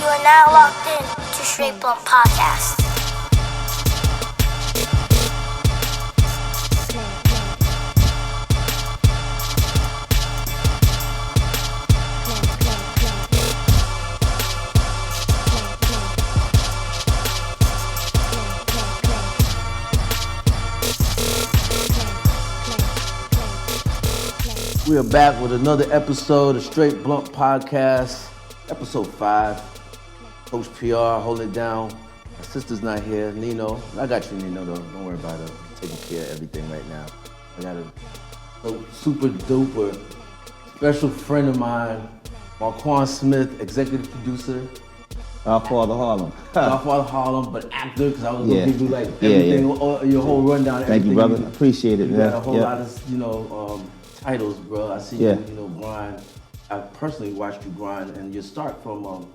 are now locked in to Straight Blunt Podcast. We are back with another episode of Straight Blunt Podcast, episode 5. Coach PR holding it down. My sister's not here, Nino. I got you, Nino, though. Don't worry about it. I'm taking care of everything right now. I got a super duper special friend of mine, Markuann Smith, executive producer. GodFather of Harlem. GodFather of Harlem, but actor, because I was going to give you like everything, your whole rundown. Thank you, brother. Appreciate it, man. You got a whole lot of, titles, bro. I see you, grind. I personally watched you grind, and your start from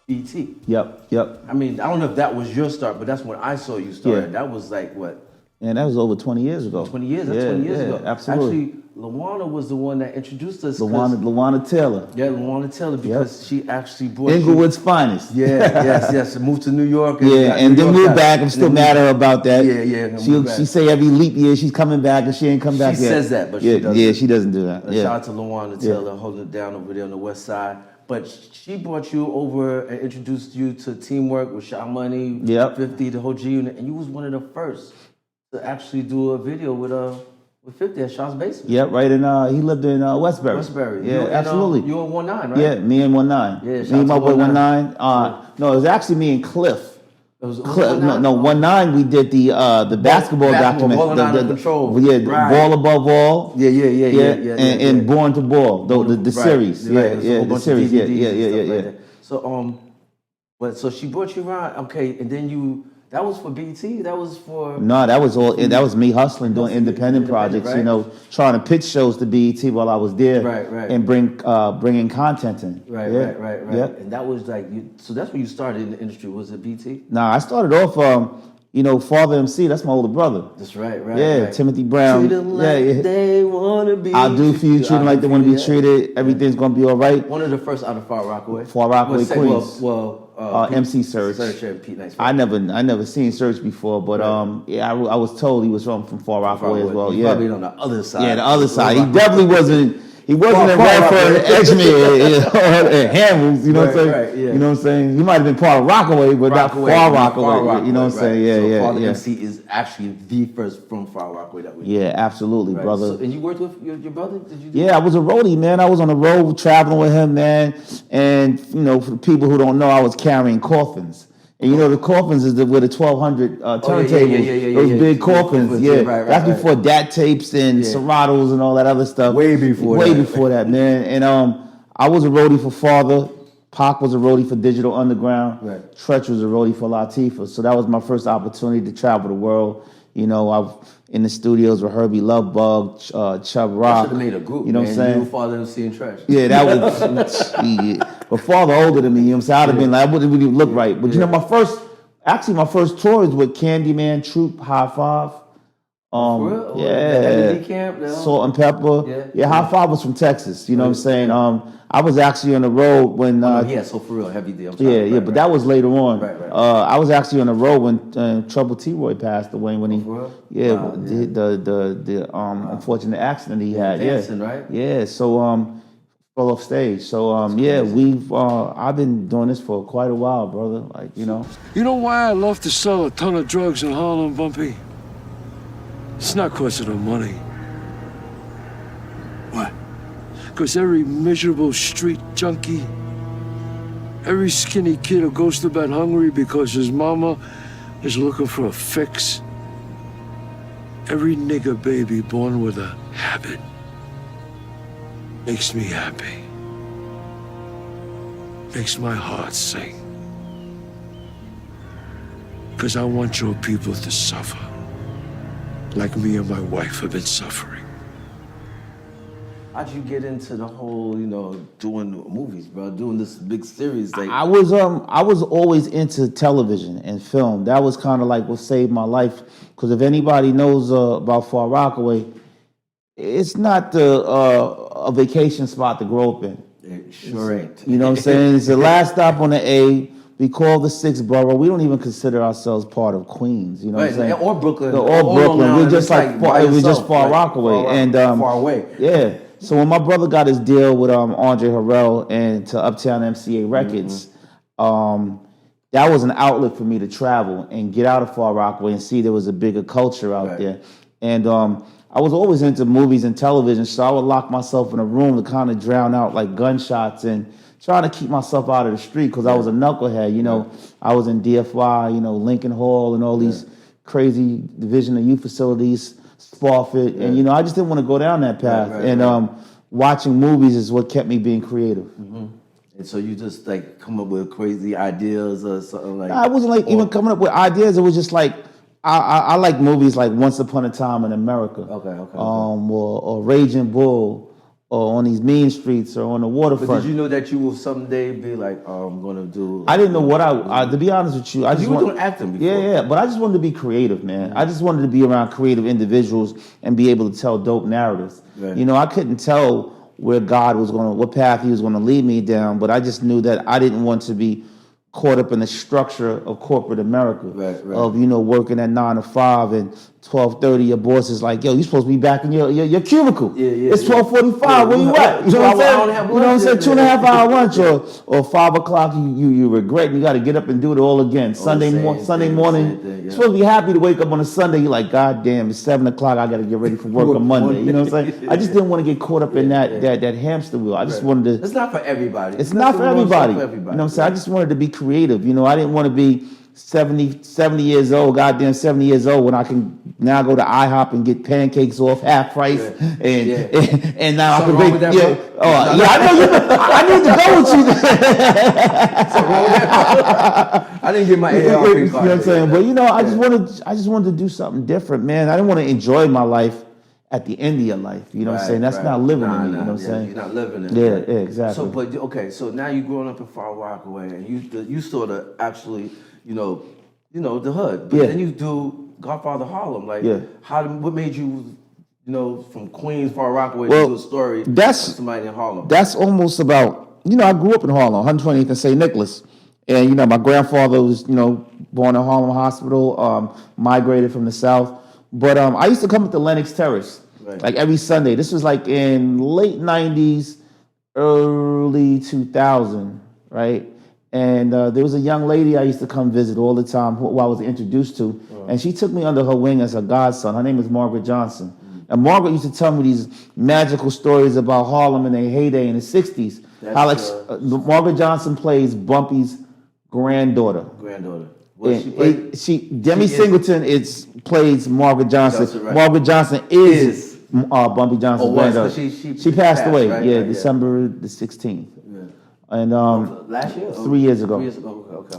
BT. Yep. I mean, I don't know if that was your start, but that's when I saw you start. Yeah. That was like what? And that was over 20 years ago. 20 years? That's 20 years ago. Absolutely. Actually, Lawana was the one that introduced us. Lawana Taylor. Yeah, Lawana Taylor, because she actually brought Inglewood's finest. Yeah, yes. Moved to New York. And then moved back. I'm still mad at her about that. Yeah. She say every leap year she's coming back, and she ain't come back yet. She says that, but she doesn't. Yeah, she doesn't do that. Shout out to Lawana Taylor holding it down over there on the west side. But she brought you over and introduced you to Teamwork with Shot Money, 50, the whole G Unit, and you was one of the first to actually do a video with 50 at Shot's basement. Yeah, right in he lived in Westbury. Yeah, absolutely. You were 19, right? Yeah, me and 19. Yeah, me and my boy 19. No, it was actually me and Cliff. It was Cliff, no, 19 we did the basketball document. Ball Under Control. Yeah, Ball Above All. Yeah. And Born to Ball, the series. The series. Yeah. So she brought you around, okay, and then that was for BT. That was for that was me hustling, doing independent projects. Right? Trying to pitch shows to BT while I was there, right, and bringing content in. Right. Yep. And that was like so that's when you started in the industry. Was it BT? I started off. Father MC. That's my older brother. That's right. Yeah, Timothy Brown. Treat them like they wanna be. I'll do for you. Treat them like they want to be treated. Everything's gonna be all right. One of the first out of Far Rockaway. Queens. MC Search. Pete Nice. I never seen Search before, but I was told he was from Far Rockaway as well. He's probably on the other side. Yeah, the other side. He definitely wasn't. He wasn't in Radford, Edgemere, Hamels. You know what I'm saying? Right, yeah. You know what I'm saying? He might have been part of Rockaway, but not Far Rockaway. You know what I'm saying? Yeah. Father MC is actually the first from Far Rockaway that we. Yeah, absolutely, brother. So, and you worked with your brother? Did you? Yeah, I was a roadie, man. I was on the road traveling with him, man. And for the people who don't know, I was carrying coffins. And the coffins is with the 1200 turntables. Those big coffins. Yeah, that's before DAT tapes and Seratos and all that other stuff. Way before that, man. And I was a roadie for Father. Pac was a roadie for Digital Underground. Right. Tretch was a roadie for Latifah. So that was my first opportunity to travel the world. I've in the studios with Herbie Lovebug, Chubb Rock. Should have made a group. You know what I'm saying? You, Father MC and Tretch. Yeah, that was. But Father older than me, I'd have been like, I wouldn't even look right. But my first tour was with Candyman, Troop, High Five. For real? Camp, Salt and Pepper. Yeah, High Five was from Texas. You know what I'm saying? I was actually on the road when. So for real, Heavy D. But that was later on. Right. I was actually on the road when Trouble T-Roy passed away when he. The unfortunate accident he had. Dancing, right? Yeah. So fell off stage. So I've been doing this for quite a while, brother. You know why I love to sell a ton of drugs in Harlem, Bumpy? It's not because of the money. What? Because every miserable street junkie, every skinny kid who goes to bed hungry because his mama is looking for a fix, every nigger baby born with a habit makes me happy. Makes my heart sing. Because I want your people to suffer like me and my wife have been suffering. How'd you get into the whole, doing movies, bro? Doing this big series? I was always into television and film. That was kind of like what saved my life. Because if anybody knows about Far Rockaway, it's not a vacation spot to grow up in. It sure ain't. You know what I'm saying? It's the last stop on the A. We call the 6th borough. We don't even consider ourselves part of Queens. You know what I'm saying? Or Brooklyn. Or Brooklyn. We're just we're just far like Rockaway. Far away. Yeah. So when my brother got his deal with Andre Harrell and to Uptown MCA Records, that was an outlet for me to travel and get out of Far Rockaway and see there was a bigger culture out there. And I was always into movies and television, so I would lock myself in a room to kind of drown out like gunshots and trying to keep myself out of the street because I was a knucklehead. You know, I was in DFY, you know, Lincoln Hall and all these crazy Division of Youth Facilities, Spofford, and you know, I just didn't want to go down that path. Watching movies is what kept me being creative. And so you just like come up with crazy ideas or something like. I wasn't like even coming up with ideas. It was just like I like movies like Once Upon a Time in America, or Raging Bull, or On These Mean Streets, or On the Waterfront. But did you know that you will someday be like, I'm gonna do? I didn't know what to be honest with you. I just were doing acting before. Yeah, but I just wanted to be creative, man. I just wanted to be around creative individuals and be able to tell dope narratives. You know, I couldn't tell where God was what path He was going to lead me down, but I just knew that I didn't want to be caught up in the structure of corporate America, of, you know, working at 9 to 5 and 12:30. Your boss is like, yo, you're supposed to be back in your cubicle. It's 12:45. Where you at? You know what I'm saying? You know what I'm saying? 2.5 hour lunch or 5 o'clock. You regret. And you got to get up and do it all again. Sunday morning. You're supposed to be happy to wake up on a Sunday. You're like, God damn, it's 7 o'clock. I got to get ready for work on Monday. You know what I'm saying? I just didn't want to get caught up in that hamster wheel. I just wanted to. It's not for everybody. It's not for everybody. You know what I'm saying? I just wanted to be creative. You know, I didn't want to be 70 years old, goddamn 70 years old, when I can now go to IHOP and get pancakes off half price, and now something I can make I need to go with you. I didn't get my AARP card. You know what I'm saying? But you know, I just wanted to do something different, man. I didn't want to enjoy my life at the end of your life. You know what I'm saying? That's not living in me. You know what I'm saying? You're not living in it. Yeah, exactly. So, but okay, so now you're growing up in Far Rockaway, and you sort of actually, you know the hood. But then you do GodFather of Harlem. Like, what made you, you know, from Queens, Far Rockaway, to do a story of somebody in Harlem? That's almost about, you know, I grew up in Harlem, 120th and St. Nicholas. And, you know, my grandfather was, you know, born in Harlem Hospital, migrated from the South. But I used to come up to Lenox Terrace, like every Sunday. This was like in late 90s, early 2000, right? And there was a young lady I used to come visit all the time who I was introduced to. And she took me under her wing as her godson. Her name is Margaret Johnson. And Margaret used to tell me these magical stories about Harlem in their heyday in the 60s. Margaret Johnson plays Bumpy's granddaughter. Demi Singleton plays Margaret Johnson. Margaret Johnson is Bumpy Johnson's granddaughter. She passed away, December the 16th. And last year? 3 years ago. 3 years ago. Okay.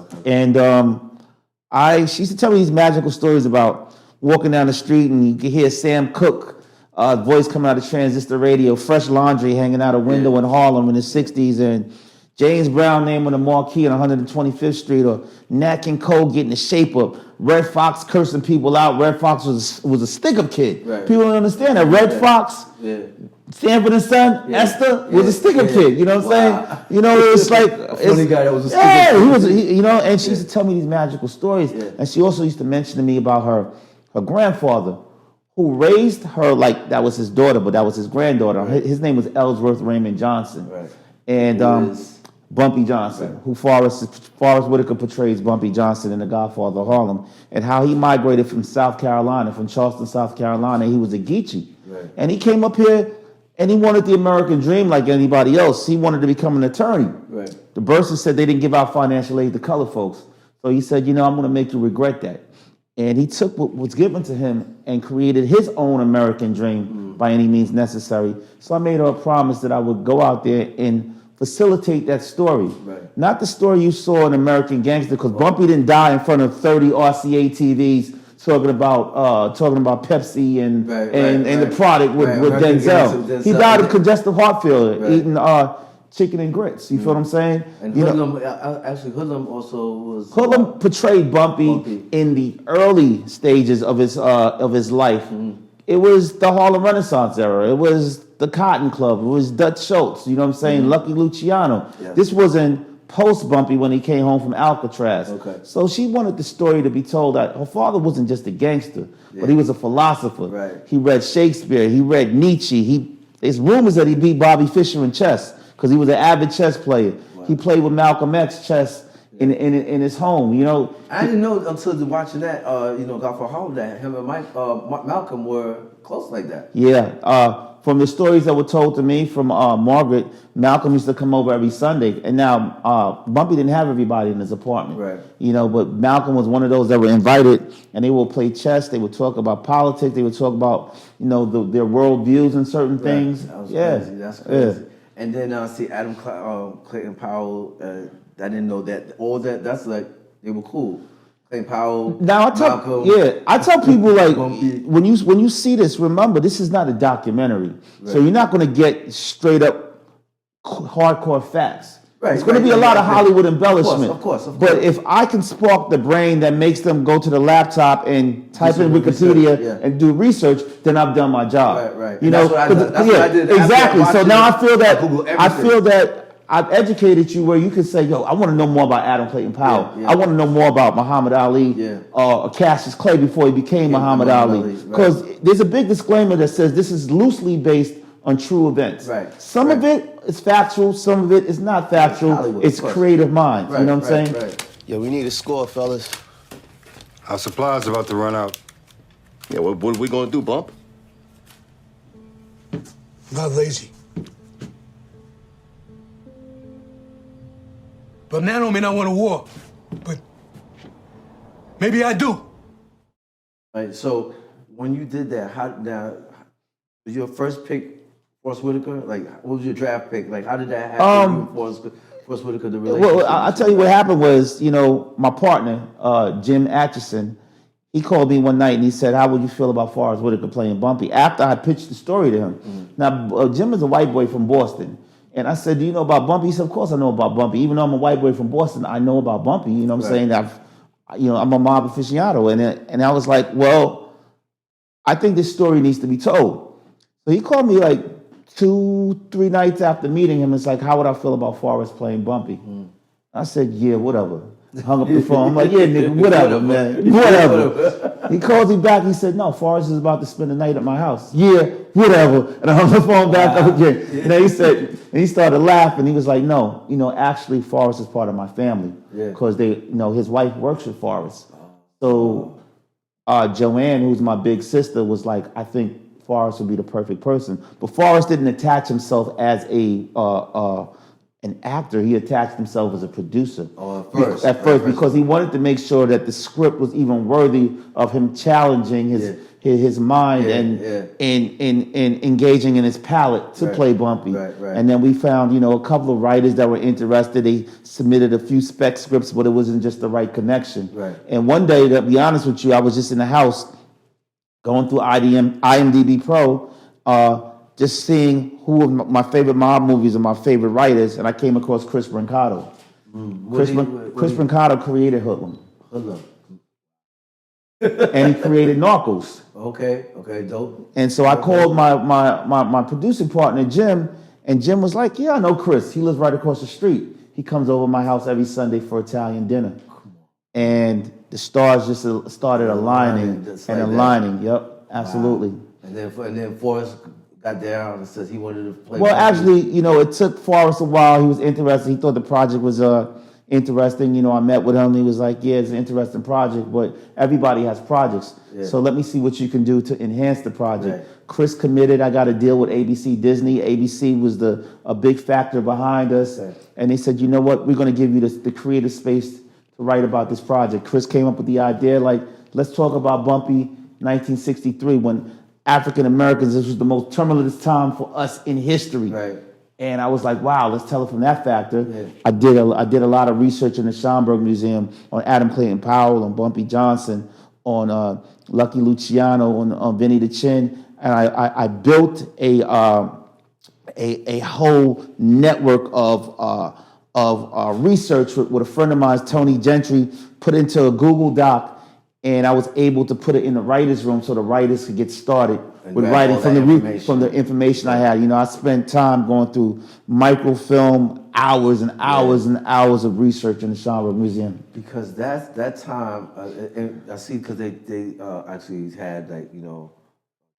And she used to tell me these magical stories about walking down the street and you could hear Sam Cooke voice coming out of transistor radio, Fresh Laundry hanging out a window in Harlem in the 60s, and James Brown name on the marquee on 125th Street, or Nat King Cole getting the shape up, Red Fox cursing people out. Red Fox was a stick-up kid. People don't understand that. Red Fox, Sanford and Son, Esther was a stick-up kid. You know what I'm saying? You know, it's like a funny guy that was a stick-up kid. He was. You know, and she used to tell me these magical stories, and she also used to mention to me about her grandfather, who raised her like that was his daughter, but that was his granddaughter. His name was Ellsworth Raymond Johnson, and Bumpy Johnson, who Forrest Whitaker portrays Bumpy Johnson in The Godfather of Harlem, and how he migrated from South Carolina, from Charleston, South Carolina. He was a Geechee, and he came up here and he wanted the American dream like anybody else. He wanted to become an attorney. The Bursars said they didn't give out financial aid to colored folks, so he said, you know, I'm going to make you regret that. And he took what was given to him and created his own American dream by any means necessary. So I made her a promise that I would go out there and facilitate that story. Not the story you saw in American Gangster, because Bumpy didn't die in front of 30 RCA TVs talking about Pepsi and the product with Denzel. He died of congestive heart failure, eating chicken and grits. You feel what I'm saying? And Hoodlum, actually, Hoodlum also was. Hoodlum portrayed Bumpy in the early stages of his life. It was the Harlem Renaissance era. It was the Cotton Club. It was Dutch Schultz. You know what I'm saying? Lucky Luciano. Yeah. This wasn't post Bumpy when he came home from Alcatraz. Okay. So she wanted the story to be told that her father wasn't just a gangster, but he was a philosopher. Right. He read Shakespeare. He read Nietzsche. There's rumors that he beat Bobby Fischer in chess because he was an avid chess player. Wow. He played with Malcolm X chess in his home. You know, I didn't know until watching that. GodFather of Harlem, that him and Malcolm were close like that. Yeah. From the stories that were told to me from Margaret, Malcolm used to come over every Sunday. And now Bumpy didn't have everybody in his apartment. Right. You know, but Malcolm was one of those that were invited, and they would play chess. They would talk about politics. They would talk about, their world views and certain things. That was yeah. crazy. That's crazy. Yeah. And then see Adam Clayton Powell. I didn't know that. All that. That's like they were cool. Clayton Powell. Now I tell people like when you see this, remember this is not a documentary, so you're not going to get straight up hardcore facts. Right, it's going to be a lot of Hollywood embellishment. Of course. But if I can spark the brain that makes them go to the laptop and type in Wikipedia and do research, then I've done my job. Right. You know, that's what I did. Exactly. So now I feel that I've educated you where you can say, yo, I want to know more about Adam Clayton Powell. I want to know more about Muhammad Ali or Cassius Clay before he became Muhammad Ali. Because there's a big disclaimer that says this is loosely based on true events. Right. Some of it is factual, some of it is not factual. It's creative minds. You know what I'm saying? Right. Yeah, we need a score, fellas. Our supply's about to run out. Yeah, what are we gonna do, Bump? I'm not lazy. But man don't mean I want a war. But maybe I do. Right. So when you did that, was your first pick Forrest Whitaker? Like, what was your draft pick? Like, how did that happen? Forrest Whitaker, the relationship. Well, I'll tell you what happened was, my partner, Jim Atchison, he called me one night and he said, how would you feel about Forrest Whitaker playing Bumpy? After I pitched the story to him. Mm-hmm. Now, Jim is a white boy from Boston. And I said, do you know about Bumpy? He said, of course I know about Bumpy. Even though I'm a white boy from Boston, I know about Bumpy. You know what I'm saying? I'm a mob aficionado. And I was like, well, I think this story needs to be told. So he called me like 2-3 nights after meeting him. It's like, how would I feel about Forrest playing Bumpy? I said, yeah, whatever. Hung up the phone. I'm like, yeah, nigga, whatever, man. Whatever. He calls me back. He said, no, Forrest is about to spend the night at my house. Yeah, whatever. And I hung the phone back up again. And then he started laughing. He was like, no, actually Forrest is part of my family. Because his wife works with Forrest. So Joanne, who's my big sister, was like, I think Forrest would be the perfect person. But Forrest didn't attach himself as an actor. He attached himself as a producer. At first, because he wanted to make sure that the script was even worthy of him challenging his mind and engaging in his palate to play Bumpy. Right. And then we found, a couple of writers that were interested. They submitted a few spec scripts, but it wasn't just the right connection. Right. And one day, to be honest with you, I was just in the house going through IMDb Pro, just seeing who of my favorite mob movies and my favorite writers, and I came across Chris Brancato. Chris Brancato created Hoodlum. And he created Narcos. Okay, dope. And so I called my producing partner, Jim, and Jim was like, yeah, I know Chris. He lives right across the street. He comes over to my house every Sunday for Italian dinner. And the stars just started aligning and aligning. Yep, absolutely. Wow. And then Forrest got down and says he wanted to play. Well, actually, it took Forrest a while. He was interested. He thought the project was interesting. I met with him. He was like, yeah, it's an interesting project, but everybody has projects. Yeah. So let me see what you can do to enhance the project. Right. Chris committed. I got a deal with ABC Disney. ABC was a big factor behind us. Right. And they said, you know what? We're going to give you the creative space to write about this project. Chris came up with the idea, like, let's talk about Bumpy 1963 when African Americans, this was the most tumultuous time for us in history. Right. And I was like, wow, let's tell it from that factor. Yeah. I did a lot of research in the Schomburg Museum on Adam Clayton Powell, on Bumpy Johnson, on Lucky Luciano, on Vinny the Chin. And I built a whole network of research with a friend of mine, Tony Gentry, put into a Google Doc. and I was able to put it in the writers' room so the writers could get started And with grab writing all from that the information. from the information I had. You know, I spent time going through microfilm, hours and hours and hours of research in the Schomburg Museum. Because that time, and I see because they actually had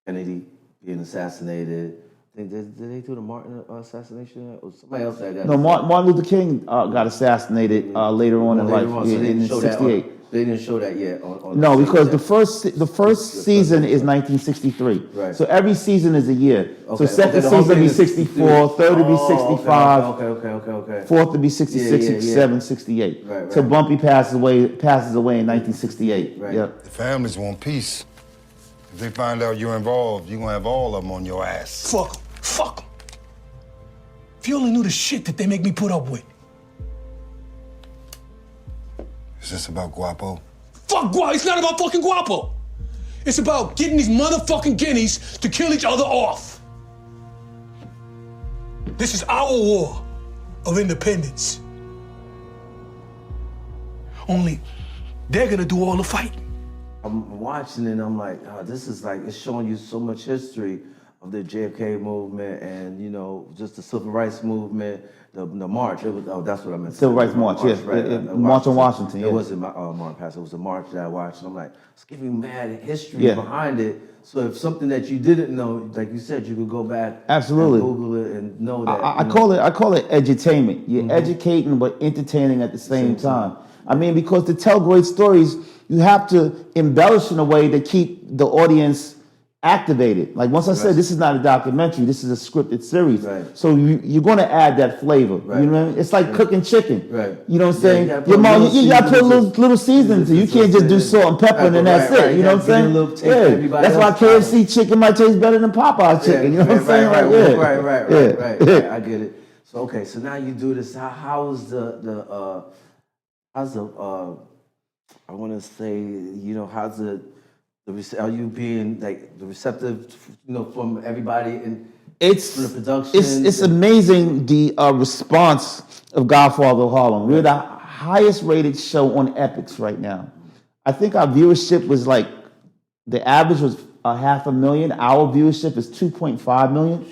Kennedy being assassinated. Did they do the Martin assassination or somebody else that got? No, Martin Luther King got assassinated later on in life, So they in didn't show that. '68. They didn't show that yet. On No, the because set. the first season is 1963. Right. So every season is a year. Okay, So second the whole season will be thing is 64, third will be 65, Okay. fourth will be 66, Yeah. 67, 68. Right. So Bumpy passes away in 1968. Right. Yep. The families want peace. If they find out you're involved, you're gonna have all of them on your ass. Fuck 'em. Fuck 'em. If you only knew the shit that they make me put up with. Is this about Guapo? Fuck Guapo. It's not about fucking Guapo. It's about getting these motherfucking guineas to kill each other off. This is our war of independence. Only they're gonna do all the fighting. I'm watching it and I'm like, oh, this is like, it's showing you so much history of the JFK movement and, just the civil rights movement, the march. It was, that's what I meant. Civil Rights March, yes. March on Washington, It yeah. wasn't March Pass, it was a march that I watched. And I'm like, it's giving you mad history behind it. So if something that you didn't know, like you said, you could go back Absolutely. and Google it and know that. I call it edutainment. You're educating but entertaining at the same time. I mean, because to tell great stories, you have to embellish in a way to keep the audience activated. Like once I said, this is not a documentary, this is a scripted series. Right. So you're going to add that flavor. Right. You know what I mean? It's like cooking chicken. Right. You know what I'm saying? you Your mom, you got to put a seasonings. little seasoning to it. You can't just do salt and pepper and then that's Right, it. You know what I'm Give it a saying? little taste for Yeah. everybody That's why else. KFC chicken might taste better than Popeye's chicken. You know what I'm saying? Right. Yeah. I get it. So okay, so now you do this. How's I want to say, how's are you being like the receptive, from everybody and It's from the production? it's amazing the response of Godfather of Harlem. We're the highest rated show on Epix right now. I think our viewership was like the average was 500,000. Our viewership is 2.5 million,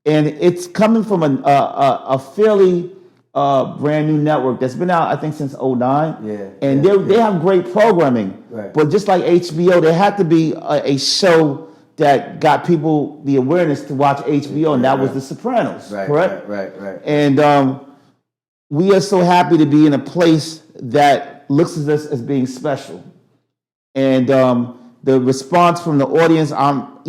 and it's coming from a fairly brand new network that's been out I think since '09. And they have great programming. Right. But just like HBO, there had to be a show that got people the awareness to watch HBO, and that was The Sopranos, correct? Right. And we are so happy to be in a place that looks at us as being special. And the response from the audience, on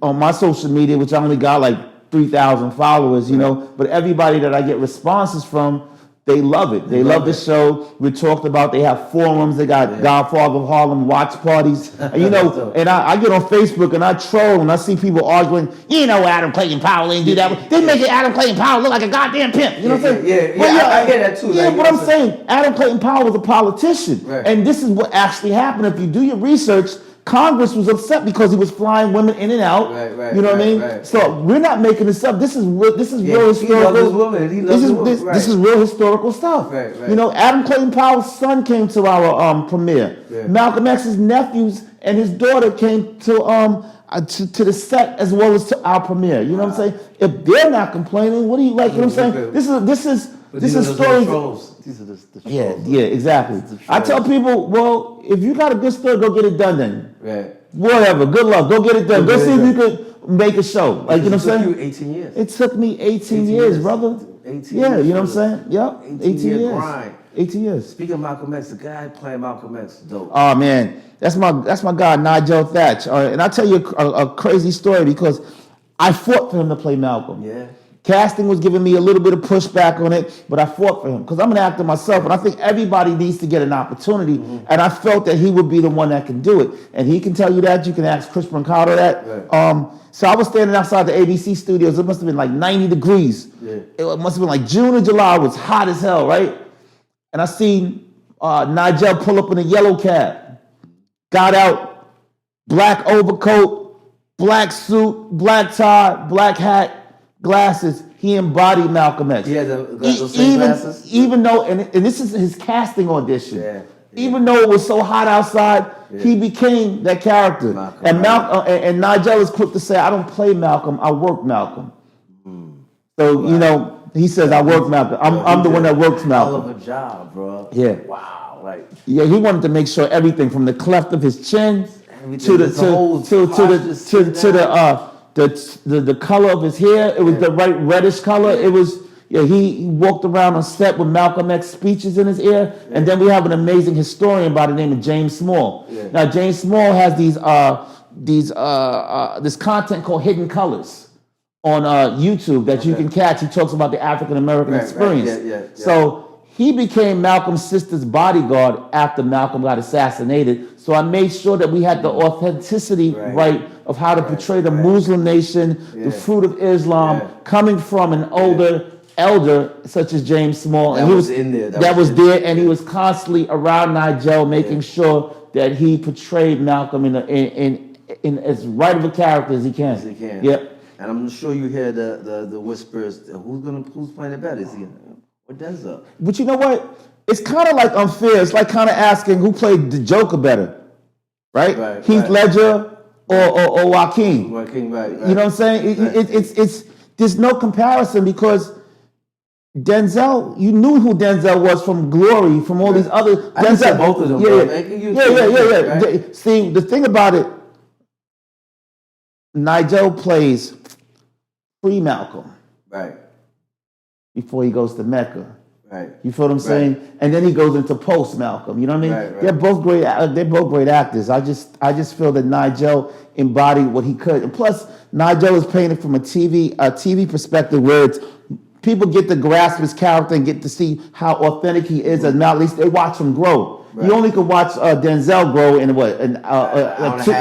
my social media, which I only got like 3,000 followers, but everybody that I get responses from, they love it. They love the show. We talked about, they have forums, they got Godfather of Harlem watch parties. And, and I get on Facebook and I troll and I see people arguing, Adam Clayton Powell didn't do that. They make Adam Clayton Powell look like a goddamn pimp. You know what I'm saying? I hear that too. Yeah, but I'm saying Adam Clayton Powell was a politician. Right. And this is what actually happened. If you do your research, Congress was upset because he was flying women in and out. Right, you know what I mean? right. So we're not making this up. This is real historical. He loves his woman. He loves his woman. This is real historical stuff. Right. Adam Clayton Powell's son came to our premiere. Yeah. Malcolm X's nephews and his daughter came to the set as well as to our premiere. You know what I'm saying? If they're not complaining, what do you like? You know what I'm saying? This is stories. These are the Yeah, exactly. I tell people, well, if you got a good story, go get it done then. Right. Whatever, good luck. Go get it done. Go see if you could make a show. Like, you know what I'm saying? It took you 18 years. It took me 18 years, brother. 18 yeah, years. you know what I'm saying? Yep. 18 years. Grind. 18 years. Speaking of Malcolm X, the guy playing Malcolm X, dope. Oh man, that's my guy Nigel Thatch. And I'll tell you a crazy story because I fought for him to play Malcolm. Yeah. Casting was giving me a little bit of pushback on it, but I fought for him because I'm an actor myself, and I think everybody needs to get an opportunity. And I felt that he would be the one that can do it, and he can tell you that. You can ask Chris Brancato that. Right. So I was standing outside the ABC studios. It must have been like 90 degrees. Yeah. It must have been like June or July. It was hot as hell, right? And I seen Nigel pull up in a yellow cab, got out, black overcoat, black suit, black tie, black hat, glasses. He embodied Malcolm X. He had those same glasses? Even though, and this is his casting audition. Yeah. Even though it was so hot outside, he became that character. Malcolm, and right. and Nigel is quick to say, I don't play Malcolm, I work Malcolm. So, you know, he says, I work Malcolm. I'm the one that works Malcolm. Hell of a job, bro. Yeah. Wow. Like, Yeah, he wanted to make sure everything from the cleft of his chin to the color of his hair. It was the right reddish color. It was he walked around on set with Malcolm X speeches in his ear, and then we have an amazing historian by the name of James Small. Yeah. Now James Small has this content called Hidden Colors on YouTube that you can catch. He talks about the African American experience. Right. Yeah. So he became Malcolm's sister's bodyguard after Malcolm got assassinated. So I made sure that we had the authenticity right of how to portray the Muslim nation, the fruit of Islam, coming from an older elder such as James Small. And he was in there. That was there, and he was constantly around Nigel, making sure that he portrayed Malcolm in as right of a character as he can. Yep. And I'm sure you hear the whispers. Who's playing it better? Is he or Denzel? But you know what? It's kind of like unfair. It's like kind of asking who played the Joker better, right? Heath Ledger or Joaquin. Joaquin, right. You know what I'm saying? It's there's no comparison because Denzel, you knew who Denzel was from Glory, from all these other. I can say both of them. Yeah. Right? See, the thing about it, Nigel plays pre-Malcolm. Right. Before he goes to Mecca. Right. You feel what I'm saying? And then he goes into post-Malcolm. You know what I mean? Right. They're both great. They're both great actors. I just feel that Nigel embodied what he could. And plus, Nigel is painted from a TV perspective where it's people get to grasp his character and get to see how authentic he is. And now at least they watch him grow. Right. You only could watch Denzel grow in what two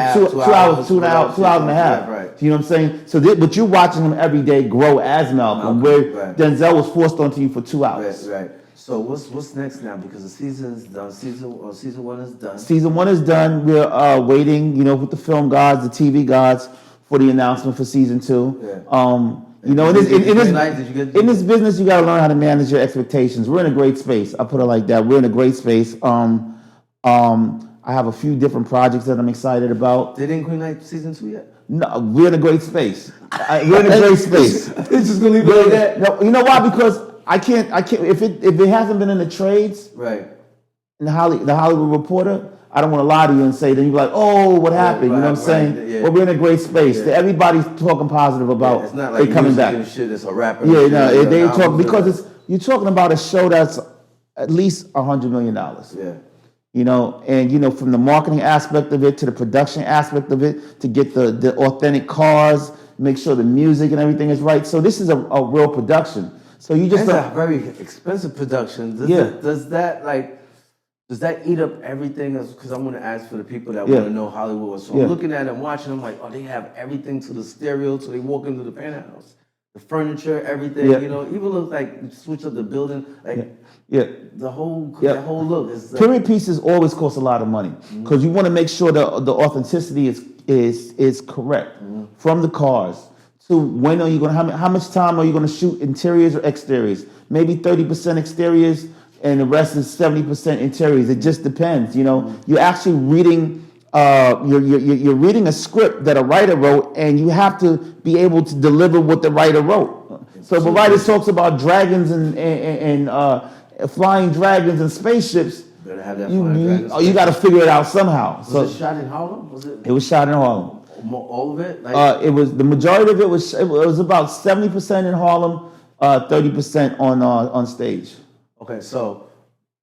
hours and a half. Right. You know what I'm saying? So, but you're watching him every day grow as Malcolm, where Denzel was forced onto you for 2 hours. Right. So what's next now? Because the season's done. Season 1 is done. Season 1 is done. We're waiting, with the film gods, the TV gods, for the announcement for season 2. Yeah. In this business, you got to learn how to manage your expectations. We're in a great space. I put it like that. We're in a great space. I have a few different projects that I'm excited about. They didn't greenlight season 2 yet? No, we're in a great space. We're in a great space. It's just gonna leave it like that. No, you know why? Because I can't. If it hasn't been in the trades, right? In the Hollywood Reporter, I don't want to lie to you and say then you're like, oh, what happened? You know what I'm saying? Yeah. Well, we're in a great space. Yeah. Everybody's talking positive about it's not like it coming back. And shit, it's a rapper. Yeah, no, they talk because you're talking about a show that's at least $100 million. Yeah. And from the marketing aspect of it to the production aspect of it to get the authentic cars, make sure the music and everything is right. So this is a real production. So you just a very expensive production. Does that eat up everything? Because I'm going to ask for the people that want to know Hollywood. So I'm looking at it and watching. I'm like, they have everything to the stereo, so they walk into the penthouse. The furniture, everything, even look like you switch up the building, the whole look is like, period pieces always cost a lot of money because you want to make sure that the authenticity is correct from the cars to when are you going to how much time are you going to shoot interiors or exteriors? Maybe 30% exteriors and the rest is 70% interiors. It just depends. You're actually reading. You're reading a script that a writer wrote, and you have to be able to deliver what the writer wrote. So if a writer talks about dragons and flying dragons and spaceships, you got to figure it out somehow. Was it shot in Harlem? It was shot in Harlem. All of it? It was the majority of it was about 70% in Harlem, 30% on stage. Okay, so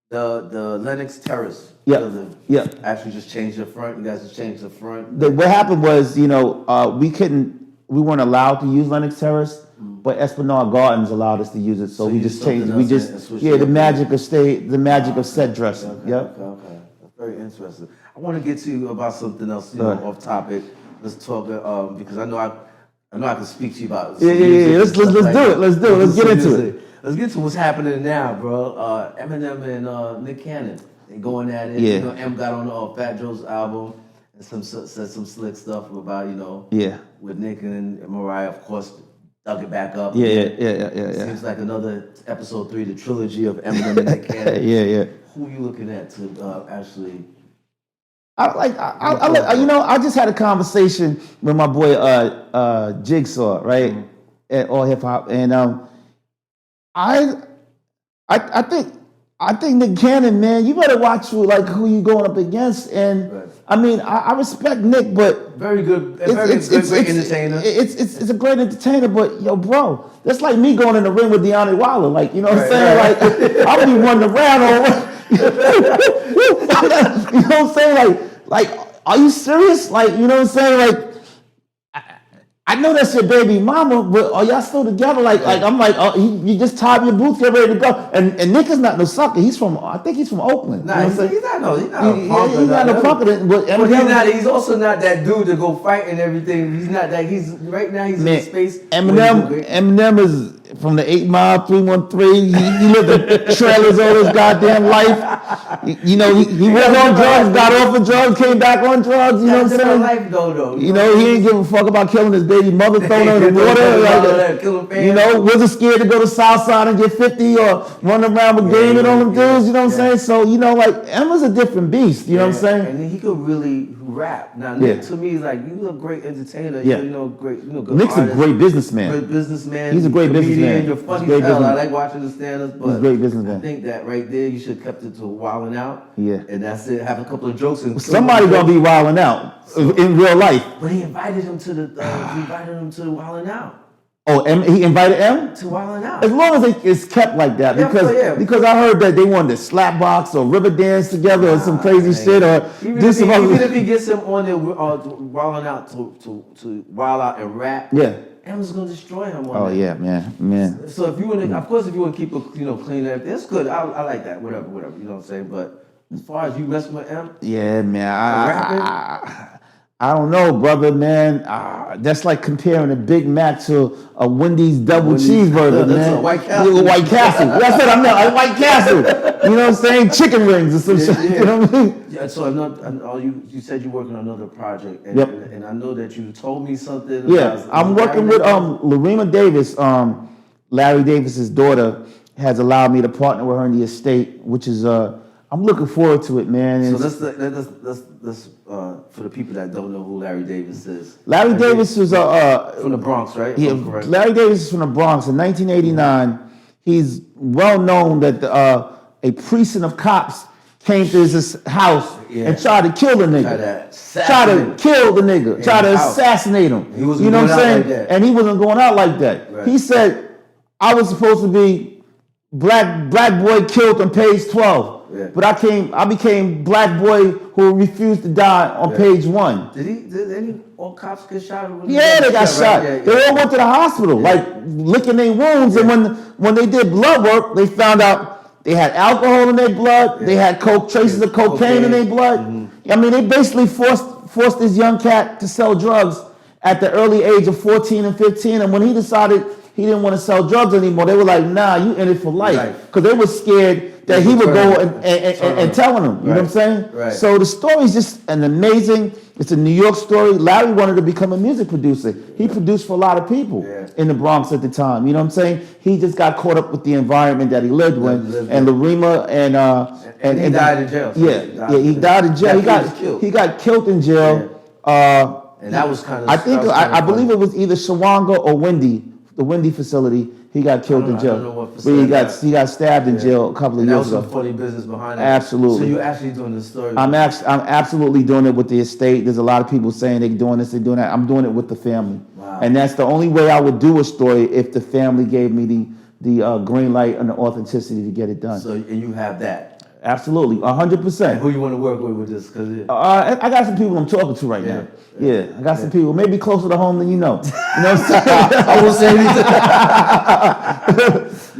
the Lenox Terrace. Yeah. Actually, just changed the front. You guys just changed the front. What happened was, we weren't allowed to use Lenox Terrace, but Esplanade Gardens allowed us to use it. So we just changed it. The magic of set dressing. Okay. That's very interesting. I want to get to you about something else, off topic. Let's talk because I know I can speak to you about. Yeah. Let's do it. Let's get into it. Let's get to what's happening now, bro. Eminem and Nick Cannon. They going at it. Yeah. M got on Fat Joe's album and said some slick stuff about, with Nick and Mariah, of course, dug it back up. Yeah. Seems like another episode 3, the trilogy of Eminem and Nick Cannon. Yeah. who you looking at to actually? I just had a conversation with my boy Jigsaw, right, at All Hip Hop, and I think Nick Cannon, man, you better watch who you going up against. And I mean, I respect Nick, but very good, great entertainer. It's a great entertainer, but yo, bro, that's like me going in the ring with Deontay Wilder. Like, you know what I'm saying? Like, I'll be running around all. You know what I'm saying? Like, are you serious? Like, you know what I'm saying? Like, I know that's your baby mama, but are y'all still together? Like I'm like, you just tied your boots, get ready to go. And Nick is not no sucker. I think he's from Oakland. Nah, you know he's not no punk. But he's also not that dude to go fight and everything. He's not that. Right now he's in space. Eminem is from the 8 Mile 313. He lived in trailers all his goddamn life. He went on drugs, got off of drugs, came back on drugs. You know what I'm saying? Life though. He didn't give a fuck about killing his baby mother, throwing her in the water. Wasn't scared to go to Southside and get 50 or run around with game and all them dudes. You know what I'm saying? So Emma's a different beast. You know what I'm saying? And he could really rap. Now, Nick to me is like, you a great entertainer. Yeah. Good Nick's artist, a great businessman. Great businessman. He's a great businessman. You're funny as hell. I like watching the stand-ups, but he's a great businessman. I think that right there, you should have kept it to Wildin' Out. Yeah. And that's it. Have a couple of jokes. And somebody gonna be wilding out in real life. But he invited him to the Wildin' Out. Oh, he invited M? To Wildin' Out. As long as it's kept like that. Because I heard that they wanted to slap box or river dance together or some crazy shit or even if he gets him on there Wildin' Out to wild out and rap. Yeah. Emma's gonna destroy him. Yeah, man. So if you want to, of course, if you want to keep it, clean, everything, it's good. I like that. Whatever. You know what I'm saying? But as far as you messing with M, yeah, man. I don't know, brother, man. That's like comparing a Big Mac to a Wendy's double cheeseburger, man. That's a White Castle. White Castle. That's what I'm not. A White Castle. You know what I'm saying? Chicken wings or some shit. Yeah. You know what I mean? Yeah. So you said you're working on another project, and, yep. and I know that you told me something. Yeah, I'm working with Lorena Davis. Larry Davis's daughter has allowed me to partner with her in the estate, which is I'm looking forward to it, man. So let's for the people that don't know who Larry Davis is. Larry Davis was from the Bronx, right? Yeah, Larry Davis is from the Bronx. In 1989, he's well known that a precinct of cops came to his house and tried to kill the nigga. Tried to kill the nigga. Tried to assassinate him. He wasn't going out like that. And he wasn't going out like that. Right. He said, I was supposed to be black boy killed on page 12. Yeah. But I became black boy who refused to die on page 1. Did any all cops get shot? Yeah, they got shot. Right? They all went to the hospital, like licking their wounds. And when they did blood work, they found out they had alcohol in their blood. They had traces of cocaine in their blood. Mm-hmm. I mean, they basically forced this young cat to sell drugs at the early age of 14 and 15. And when he decided he didn't want to sell drugs anymore, they were like, nah, you in it for life. Because they were scared that he would go and telling them. You know what I'm saying? Right. So the story is just an amazing, it's a New York story. Larry wanted to become a music producer. He produced for a lot of people in the Bronx at the time. You know what I'm saying? He just got caught up with the environment that he lived in. And Lorena and he died in jail. So he died in jail. He got killed in jail. And that was kind of. I believe it was either Shawanga or Wendy, the Wendy facility. He got killed in jail. I don't know what facility. But he got stabbed in jail a couple of years ago. That was some funny business behind it. Absolutely. So you're actually doing this story. I'm absolutely doing it with the estate. There's a lot of people saying they're doing this, they're doing that. I'm doing it with the family. Wow. And that's the only way I would do a story if the family gave me the green light and the authenticity to get it done. So and you have that. Absolutely, 100%. Who you want to work with this? I got some people I'm talking to right now. Yeah, I got some people, maybe closer to home than you know. You know what I'm saying? I won't say anything.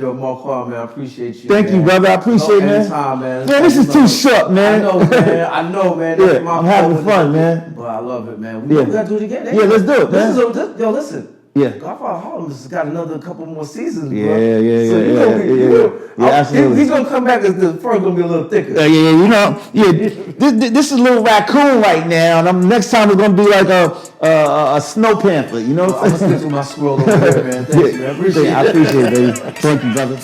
Yo, Markuann, man, I appreciate you. Thank you, brother. I appreciate it, man. Anytime, man. Man, this is too short, man. I know, man. Yeah, I'm having fun, man. But I love it, man. We gotta do it again. Yeah, let's do it, man. Yo, listen. Yeah. GodFather of Harlem has got another couple more seasons, bro. Yeah, absolutely. He's gonna come back as the fur gonna be a little thicker. This is a little raccoon right now, and next time it's gonna be like a snow panther. You know, I'm gonna stick with my squirrel over there, man. Thanks, man. I appreciate it, baby. Thank you, brother.